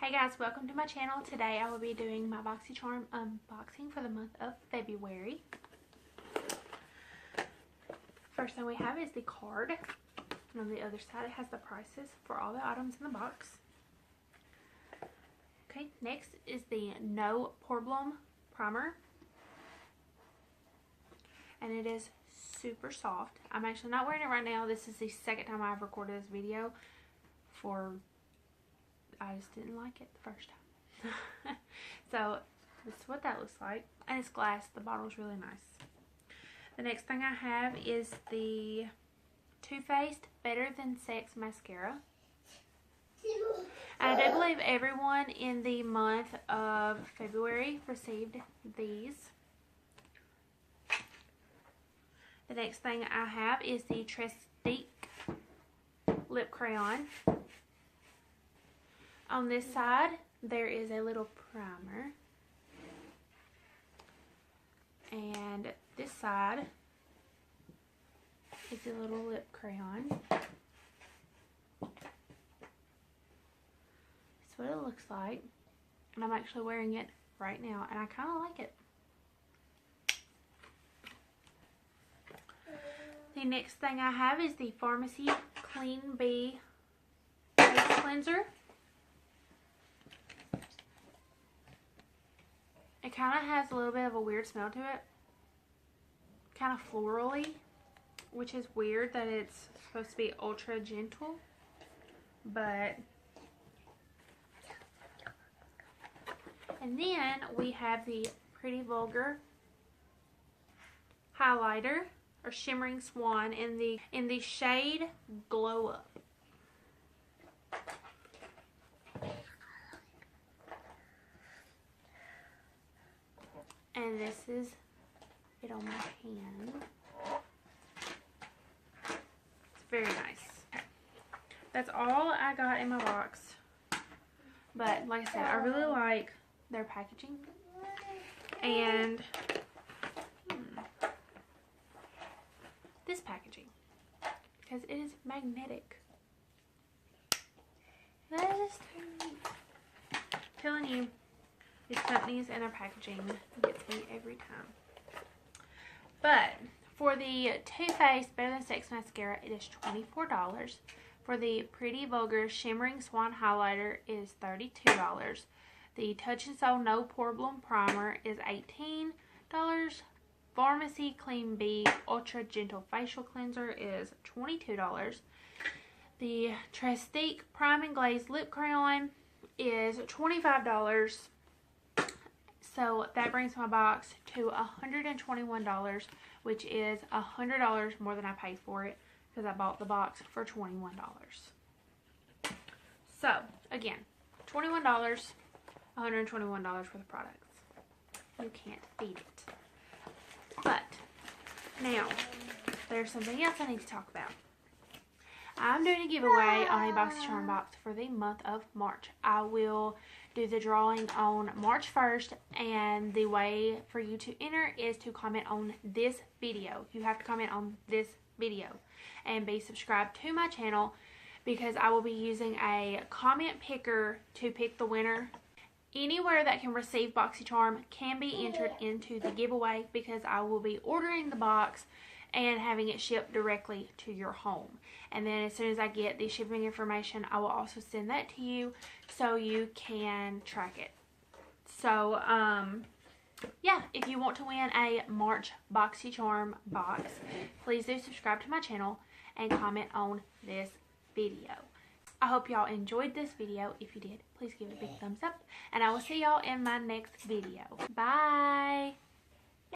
Hey guys, welcome to my channel. Today I will be doing my BoxyCharm unboxing for the month of February. First thing we have is the card. And on the other side it has the prices for all the items in the box. Okay, next is the No Problem Primer. And it is super soft. I'm actually not wearing it right now. This is the second time I've recorded this video I just didn't like it the first time. So this is what that looks like. And it's glass. The bottle's really nice. The next thing I have is the Too Faced Better Than Sex Mascara. And I do believe everyone in the month of February received these. The next thing I have is the Trestique Lip Crayon. On this side, there is a little primer. And this side is a little lip crayon. That's what it looks like. And I'm actually wearing it right now, and I kind of like it. The next thing I have is the Pharmacy Clean Bee Face Cleanser. It kind of has a little bit of a weird smell to it. Kind of florally, which is weird that it's supposed to be ultra gentle. But, and then we have the Pretty Vulgar highlighter or shimmering swan in the shade Glow Up. And this is it on my hand. It's very nice. That's all I got in my box. But like I said, I really like their packaging. And this packaging, because it is magnetic. That is too neat. I'm telling you, these companies and their packaging gets me every time. But for the Too Faced Better Than Sex Mascara, it is $24. For the Pretty Vulgar Shimmering Swan Highlighter, it is $32. The Touch and Soul No Problem Primer is $18. Pharmacy Clean Bee Ultra Gentle Facial Cleanser is $22. The Trestique Prime and Glaze Lip Crayon is $25. So that brings my box to $121, which is $100 more than I paid for it because I bought the box for $21. So again, $21, $121 for the products. You can't beat it. But now there's something else I need to talk about. I'm doing a giveaway on a BoxyCharm box for the month of March. I will do the drawing on March 1st, and the way for you to enter is to comment on this video. You have to comment on this video and be subscribed to my channel, because I will be using a comment picker to pick the winner. Anywhere that can receive BoxyCharm can be entered into the giveaway, because I will be ordering the box and having it shipped directly to your home. And then as soon as I get the shipping information, I will also send that to you so you can track it. So, yeah, if you want to win a March BoxyCharm box, please do subscribe to my channel and comment on this video. I hope y'all enjoyed this video. If you did, please give it a big thumbs up. And I will see y'all in my next video. Bye!